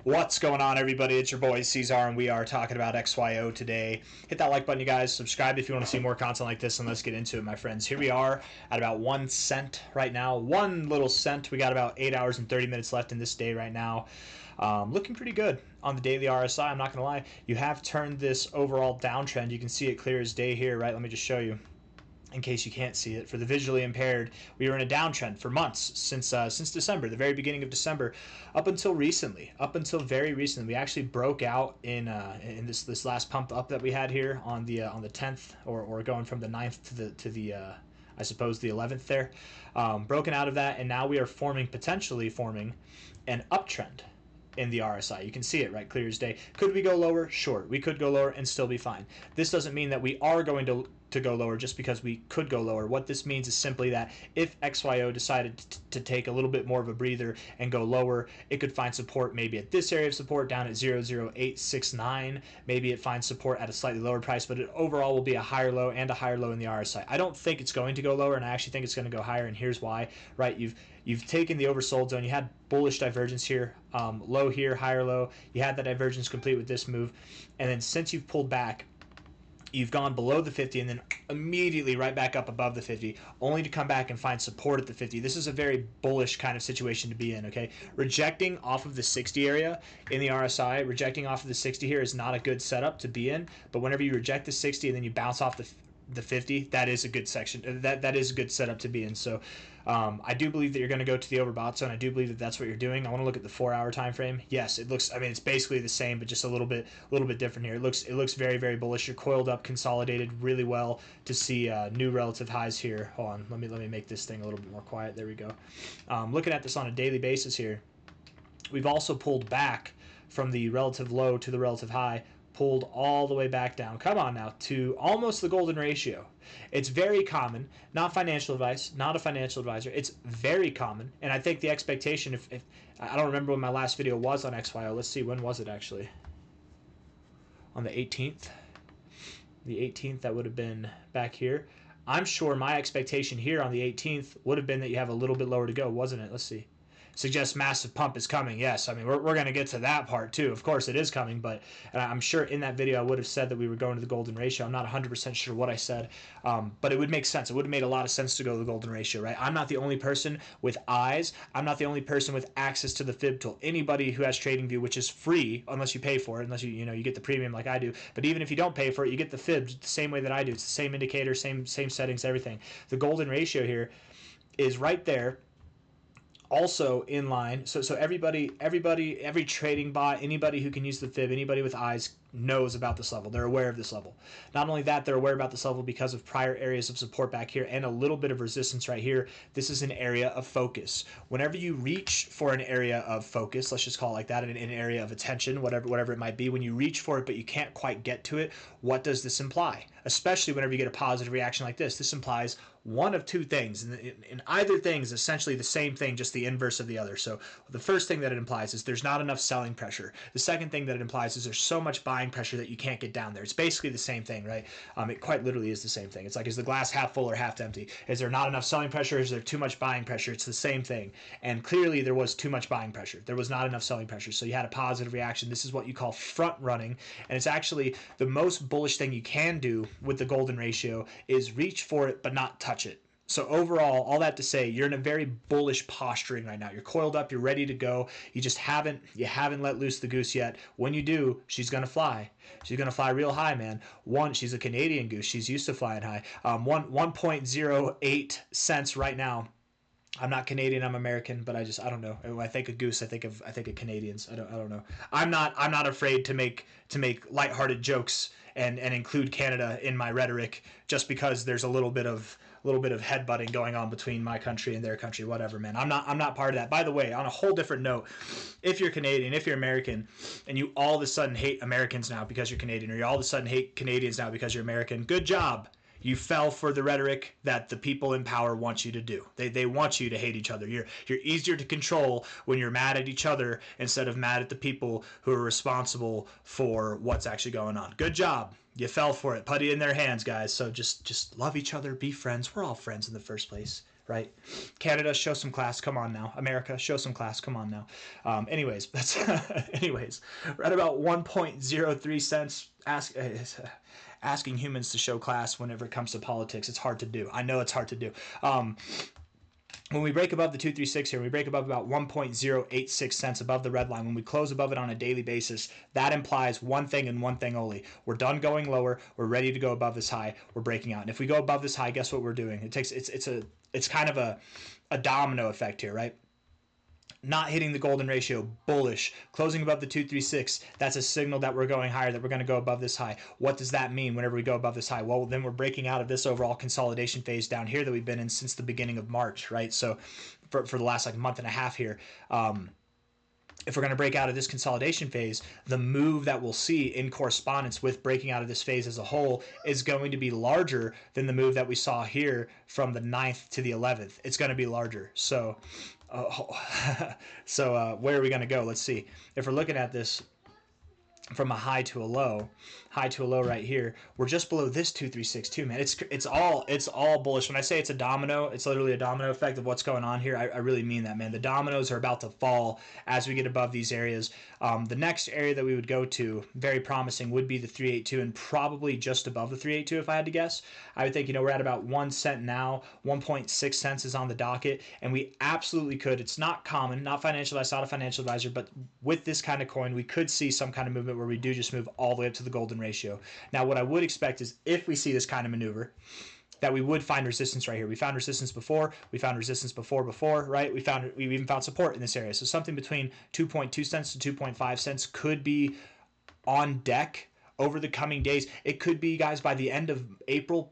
What's going on, everybody? It's your boy C-Zar, and we are talking about XYO today. Hit that like button, you guys. Subscribe if you want to see more content like this, and let's get into it, my friends. Here we are at about 1 cent right now. One little cent. We got about 8 hours and 30 minutes left in this day right now. Looking pretty good on the daily RSI. I'm not going to lie. You have turned this overall downtrend. You can see it clear as day here, right? Let me just show you, in case you can't see it. For the visually impaired, we were in a downtrend for months since December, the very beginning of December, up until very recently. We actually broke out in this last pump up that we had here on the 10th, or going from the 9th to the I suppose the 11th there, broken out of that, and now we are potentially forming an uptrend in the RSI. You can see it right clear as day. Could we go lower? Sure, we could go lower and still be fine. This doesn't mean that we are going to go lower just because we could go lower. What this means is simply that if XYO decided to take a little bit more of a breather and go lower, it could find support maybe at this area of support down at 00869. Maybe it finds support at a slightly lower price, but it overall will be a higher low and a higher low in the RSI. I don't think it's going to go lower, and I actually think it's going to go higher, and here's why. Right, you've taken the oversold zone. You had bullish divergence here, low here, higher low. You had that divergence complete with this move, and then since you've pulled back, you've gone below the 50 and then immediately right back up above the 50, only to come back and find support at the 50. This is a very bullish kind of situation to be in, okay? Rejecting off of the 60 area in the RSI, rejecting off of the 60 here is not a good setup to be in, but whenever you reject the 60 and then you bounce off the 50, that is a good section. That is a good setup to be in. So I do believe that you're going to go to the overbought zone. I do believe that that's what you're doing. I want to look at the 4-hour time frame. Yes, it looks. I mean, it's basically the same, but just a little bit different here. It looks very, very bullish. You're coiled up, consolidated really well to see new relative highs here. Hold on, let me make this thing a little bit more quiet. There we go. Looking at this on a daily basis here, we've also pulled back from the relative low to the relative high. Pulled all the way back down. Come on now, to almost the golden ratio. It's very common, not financial advice, not a financial advisor. It's very common, and I think the expectation, if I don't remember when my last video was on XYO. Let's see, when was it actually? On the 18th. The 18th, that would have been back here. I'm sure my expectation here on the 18th would have been that you have a little bit lower to go, wasn't it? Let's see. Suggests massive pump is coming. Yes, I mean, we're going to get to that part too. Of course it is coming, but I'm sure in that video I would have said that we were going to the golden ratio. I'm not 100% sure what I said, but it would make sense. It would have made a lot of sense to go to the golden ratio, right? I'm not the only person with eyes. I'm not the only person with access to the fib tool. Anybody who has TradingView, which is free unless you pay for it, unless you get the premium like I do. But even if you don't pay for it, you get the fib the same way that I do. It's the same indicator, same settings, everything. The golden ratio here is right there. Also in line, so everybody, every trading bot, anybody who can use the fib, anybody with eyes knows about this level. They're aware of this level. Not only that, they're aware about this level because of prior areas of support back here and a little bit of resistance right here. This is an area of focus. Whenever you reach for an area of focus, let's just call it like that, an area of attention, whatever it might be, when you reach for it but you can't quite get to it, what does this imply? Especially whenever you get a positive reaction like this. This implies one of two things, and either thing is essentially the same thing, just the inverse of the other. So the first thing that it implies is there's not enough selling pressure. The second thing that it implies is there's so much buying pressure that you can't get down there. It's basically the same thing, right? It quite literally is the same thing. It's like, is the glass half full or half empty? Is there not enough selling pressure? Is there too much buying pressure? It's the same thing. And clearly there was too much buying pressure. There was not enough selling pressure. So you had a positive reaction. This is what you call front running. And it's actually the most bullish thing you can do with the golden ratio is reach for it but not touch it. So overall, all that to say, you're in a very bullish posturing right now. You're coiled up. You're ready to go. You just haven't let loose the goose yet. When you do, she's going to fly. She's going to fly real high, man. She's a Canadian goose. She's used to flying high. 1.08 cents right now. I'm not Canadian, I'm American, but I don't know. When I think of goose, I think of Canadians. I don't know. I'm not afraid to make lighthearted jokes and include Canada in my rhetoric just because there's a little bit of headbutting going on between my country and their country, whatever, man. I'm not part of that. By the way, on a whole different note, if you're Canadian, if you're American, and you all of a sudden hate Americans now because you're Canadian, or you all of a sudden hate Canadians now because you're American, good job. You fell for the rhetoric that the people in power want you to do. They want you to hate each other. You're easier to control when you're mad at each other instead of mad at the people who are responsible for what's actually going on. Good job. You fell for it. Put it in their hands, guys. So just love each other. Be friends. We're all friends in the first place. right? Canada, show some class. Come on now. America, show some class. Come on now. Anyways, that's anyways. We're at about 1.03 cents. Asking humans to show class whenever it comes to politics, it's hard to do. I know it's hard to do. When we break above the 236 here, we break above about 1.086 cents above the red line. When we close above it on a daily basis, that implies one thing and one thing only. We're done going lower. We're ready to go above this high. We're breaking out. And if we go above this high, guess what we're doing? It's kind of a domino effect here, right? Not hitting the golden ratio, bullish. Closing above the 236, that's a signal that we're going higher, that we're going to go above this high. What does that mean whenever we go above this high? Well, then we're breaking out of this overall consolidation phase down here that we've been in since the beginning of March, right? So for the last like month and a half here, if we're going to break out of this consolidation phase, the move that we'll see in correspondence with breaking out of this phase as a whole is going to be larger than the move that we saw here from the 9th to the 11th. It's going to be larger. So where are we going to go? Let's see. If we're looking at this from a high to a low right here, we're just below this 2362, man. It's all bullish. When I say it's a domino, it's literally a domino effect of what's going on here. I really mean that, man. The dominoes are about to fall as we get above these areas. The next area that we would go to, very promising, would be the 382, and probably just above the 382 if I had to guess. I would think, we're at about 1 cent now. 1.6 cents is on the docket, and we absolutely could. It's not common, not financial advice, not a financial advisor, but with this kind of coin, we could see some kind of movement where we do just move all the way up to the golden ratio. Now, what I would expect is if we see this kind of maneuver, that we would find resistance right here. We found resistance before. We found resistance before, right? We even found support in this area. So something between 2.2 cents to 2.5 cents could be on deck over the coming days. It could be, guys, by the end of April,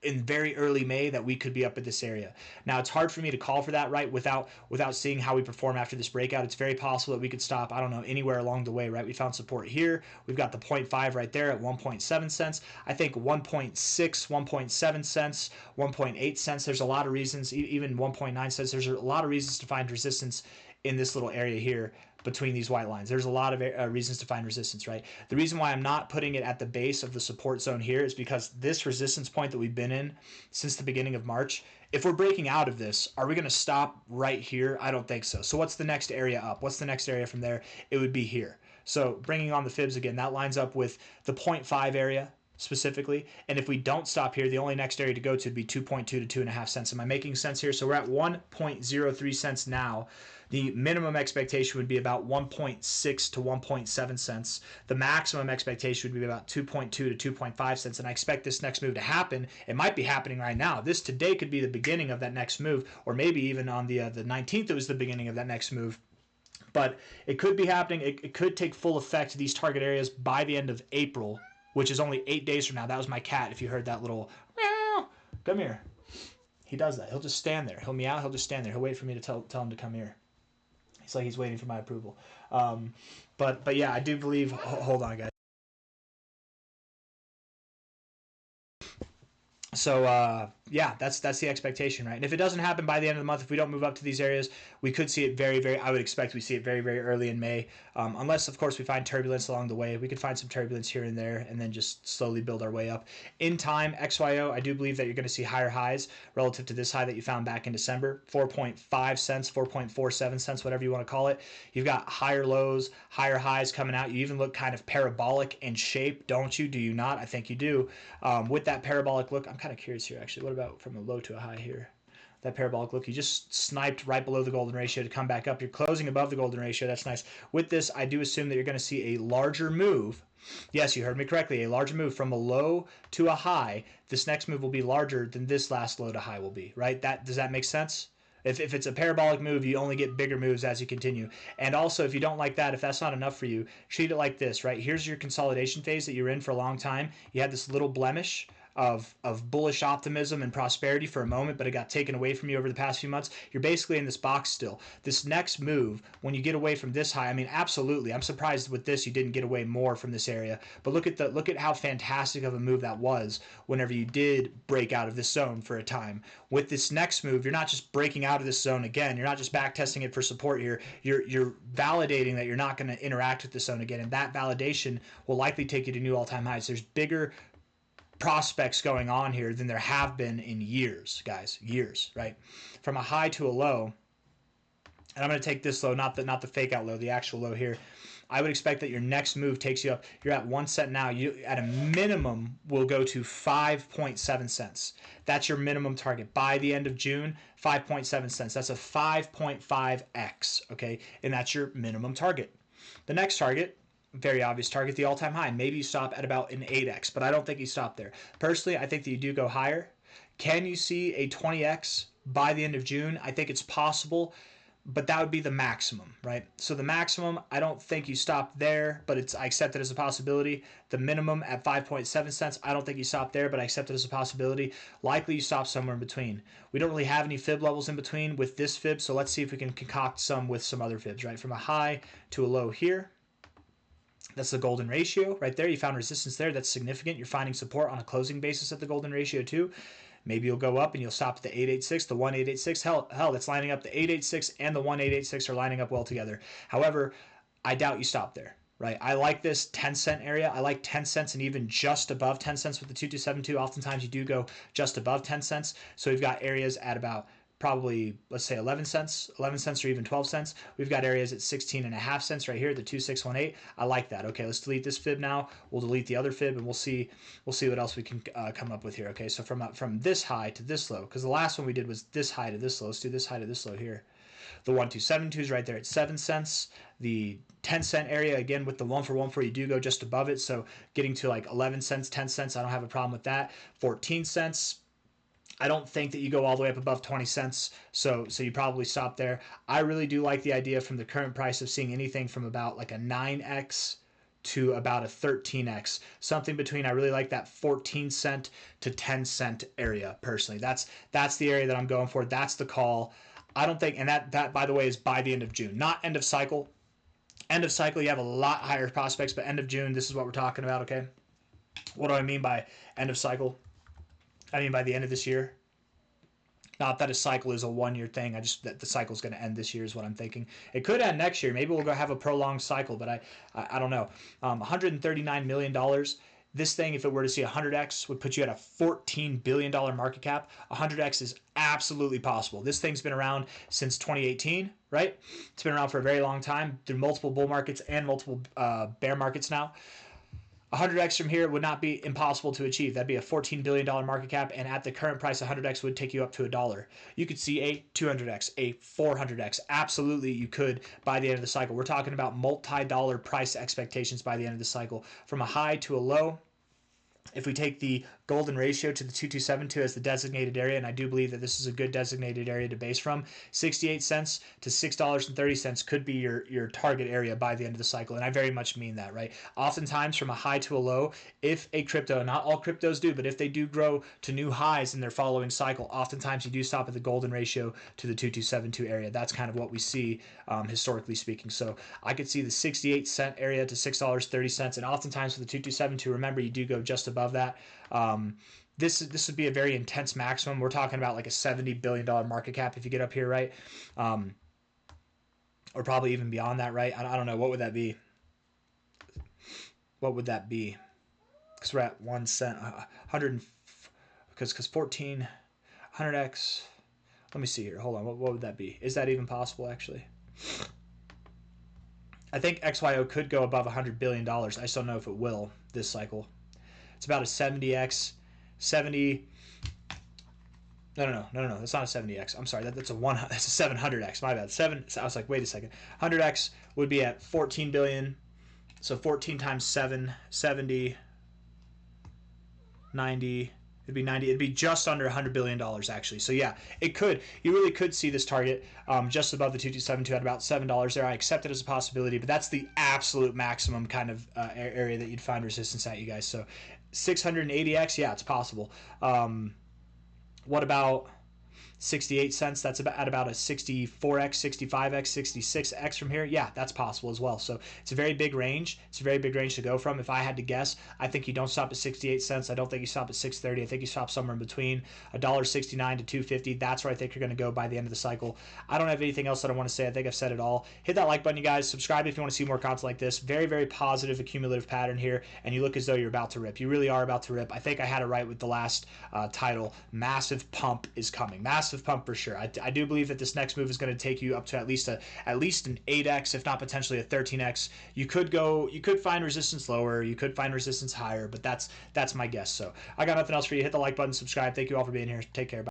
in very early May, that we could be up at this area. Now, it's hard for me to call for that, right, without seeing how we perform after this breakout. It's very possible that we could stop, I don't know, anywhere along the way, right? We found support here. We've got the 0.5 right there at 1.7 cents. I think 1.6, 1.7 cents, 1.8 cents, there's a lot of reasons, even 1.9 cents, there's a lot of reasons to find resistance in this little area here between these white lines. There's a lot of reasons to find resistance, right? The reason why I'm not putting it at the base of the support zone here is because this resistance point that we've been in since the beginning of March, if we're breaking out of this, are we going to stop right here? I don't think so. So what's the next area up? What's the next area from there? It would be here. So bringing on the fibs again, that lines up with the 0.5 area specifically. And if we don't stop here, the only next area to go to would be 2.2 to 2.5 cents. Am I making sense here? So we're at 1.03 cents now. The minimum expectation would be about 1.6 to 1.7 cents. The maximum expectation would be about 2.2 to 2.5 cents. And I expect this next move to happen. It might be happening right now. This today could be the beginning of that next move, or maybe even on the 19th, it was the beginning of that next move. But it could be happening. It could take full effect to these target areas by the end of April, which is only 8 days from now. That was my cat, if you heard that little meow. Come here. He does that. He'll just stand there. He'll meow. He'll just stand there. He'll wait for me to tell him to come here. It's like he's waiting for my approval. But yeah, I do believe. Hold on, guys. So yeah, that's the expectation, right? And if it doesn't happen by the end of the month, if we don't move up to these areas, we could see it I would expect we see it very, very early in May, unless, of course, we find turbulence along the way. We could find some turbulence here and there and then just slowly build our way up. In time, XYO, I do believe that you're going to see higher highs relative to this high that you found back in December, 4.5 cents, 4.47 cents, whatever you want to call it. You've got higher lows, higher highs coming out. You even look kind of parabolic in shape, don't you? Do you not? I think you do. With that parabolic look, I'm kind of curious here, actually. What about from a low to a high here? That parabolic look, you just sniped right below the golden ratio to come back up. You're closing above the golden ratio. That's nice. With this, I do assume that you're going to see a larger move. Yes, you heard me correctly. A larger move from a low to a high. This next move will be larger than this last low to high will be, right? Does that make sense? If it's a parabolic move, you only get bigger moves as you continue. And also, if you don't like that, if that's not enough for you, treat it like this, right? Here's your consolidation phase that you're in for a long time. You had this little blemish of bullish optimism and prosperity for a moment, but it got taken away from you over the past few months. You're basically in this box still. This next move, when you get away from this high, I mean, absolutely. I'm surprised with this you didn't get away more from this area. But look at how fantastic of a move that was whenever you did break out of this zone for a time. With this next move, you're not just breaking out of this zone again. You're not just back testing it for support here. You're validating that you're not going to interact with this zone again, and that validation will likely take you to new all-time highs. There's bigger prospects going on here than there have been in years, guys. Years, right? From a high to a low, and I'm going to take this low, not the fake out low, the actual low here. I would expect that your next move takes you up. You're at 1 cent now. You, at a minimum, will go to 5.7 cents. That's your minimum target. By the end of June, 5.7 cents. That's a 5.5x, okay? And that's your minimum target. The next target, very obvious target, the all-time high. Maybe you stop at about an 8x, but I don't think you stop there. Personally, I think that you do go higher. Can you see a 20x by the end of June? I think it's possible, but that would be the maximum, right? So the maximum, I don't think you stop there, but I accept it as a possibility. The minimum at 5.7 cents, I don't think you stop there, but I accept it as a possibility. Likely you stop somewhere in between. We don't really have any fib levels in between with this fib, so let's see if we can concoct some with some other fibs, right? From a high to a low here. That's the golden ratio right there. You found resistance there. That's significant. You're finding support on a closing basis at the golden ratio too. Maybe you'll go up and you'll stop at the 886, the 1886. Hell, that's lining up. The 886 and the 1886 are lining up well together. However, I doubt you stop there, right? I like this 10-cent area. I like 10 cents and even just above 10 cents with the 2272. Oftentimes you do go just above 10 cents. So we've got areas at about probably, let's say 11 cents or even 12 cents. We've got areas at 16.5 cents right here, the 2618. I like that. Okay, let's delete this fib now. We'll delete the other fib and we'll see what else we can come up with here. Okay, so from this high to this low, because the last one we did was this high to this low. Let's do this high to this low here. The 1272 is right there at 7 cents. The 10-cent area, again, with the 1 for 1 for you do go just above it. So getting to like 11 cents, 10 cents, I don't have a problem with that. 14 cents. I don't think that you go all the way up above 20 cents, so you probably stop there. I really do like the idea from the current price of seeing anything from about like a 9x to about a 13x. Something between, I really like that 14 cent to 10 cent area personally. That's the area that I'm going for. That's the call. I don't think, and that by the way is by the end of June, not end of cycle. End of cycle, you have a lot higher prospects, but end of June, this is what we're talking about, okay? What do I mean by end of cycle? I mean by the end of this year. Not that a cycle is a one-year thing. That the cycle is going to end this year is what I'm thinking. It could end next year. Maybe we'll go have a prolonged cycle, but I don't know. $139 million. This thing, if it were to see 100x, would put you at a $14 billion market cap. 100x is absolutely possible. This thing's been around since 2018, right? It's been around for a very long time through multiple bull markets and multiple bear markets now. 100x from here would not be impossible to achieve. That'd be a $14 billion market cap, and at the current price, 100x would take you up to $1. You could see a 200x, a 400x. Absolutely, you could by the end of the cycle. We're talking about multi-dollar price expectations by the end of the cycle. From a high to a low, if we take the golden ratio to the 2272 as the designated area, and I do believe that this is a good designated area to base from, 68 cents to $6.30 could be your target area by the end of the cycle, and I very much mean that, right? Oftentimes from a high to a low, if a crypto, not all cryptos do, but if they do grow to new highs in their following cycle, oftentimes you do stop at the golden ratio to the 2272 area. That's kind of what we see historically speaking. So I could see the 68 cent area to $6.30, and oftentimes for the 2272, remember you do go just above that. This would be a very intense maximum. We're talking about like a $70 billion market cap if you get up here, right? Or probably even beyond that, right? I don't know. What would that be? What would that be? Because we're at 1 cent, 100, because 14, 100x. Let me see here. Hold on. What would that be? Is that even possible, actually? I think XYO could go above $100 billion. I just don't know if it will this cycle. It's about a 70x, 70. No. That's not a 70x. I'm sorry. That's a 700x. My bad. I was like, wait a second. 100x would be at 14 billion. So 14 times 7, 70, 90. It'd be 90. It'd be just under $100 billion actually. So yeah, it could. You really could see this target just above the 2272 at about $7 there. I accept it as a possibility, but that's the absolute maximum kind of area that you'd find resistance at, you guys. So 680x, yeah, it's possible. What about 68 cents. That's at about a 64x, 65x, 66x from here. Yeah, that's possible as well. So it's a very big range. It's a very big range to go from. If I had to guess, I think you don't stop at 68 cents. I don't think you stop at 6.30. I think you stop somewhere in between $1.69 to $2.50. That's where I think you're going to go by the end of the cycle. I don't have anything else that I want to say. I think I've said it all. Hit that like button, you guys. Subscribe if you want to see more content like this. Very, very positive accumulative pattern here, and you look as though you're about to rip. You really are about to rip. I think I had it right with the last title. Massive pump is coming. Massive pump for sure. I do believe that this next move is going to take you up to at least an 8x, if not potentially a 13x. You could find resistance lower, you could find resistance higher, but that's my guess. So I got nothing else for you. Hit the like button, subscribe. Thank you all for being here. Take care. Bye.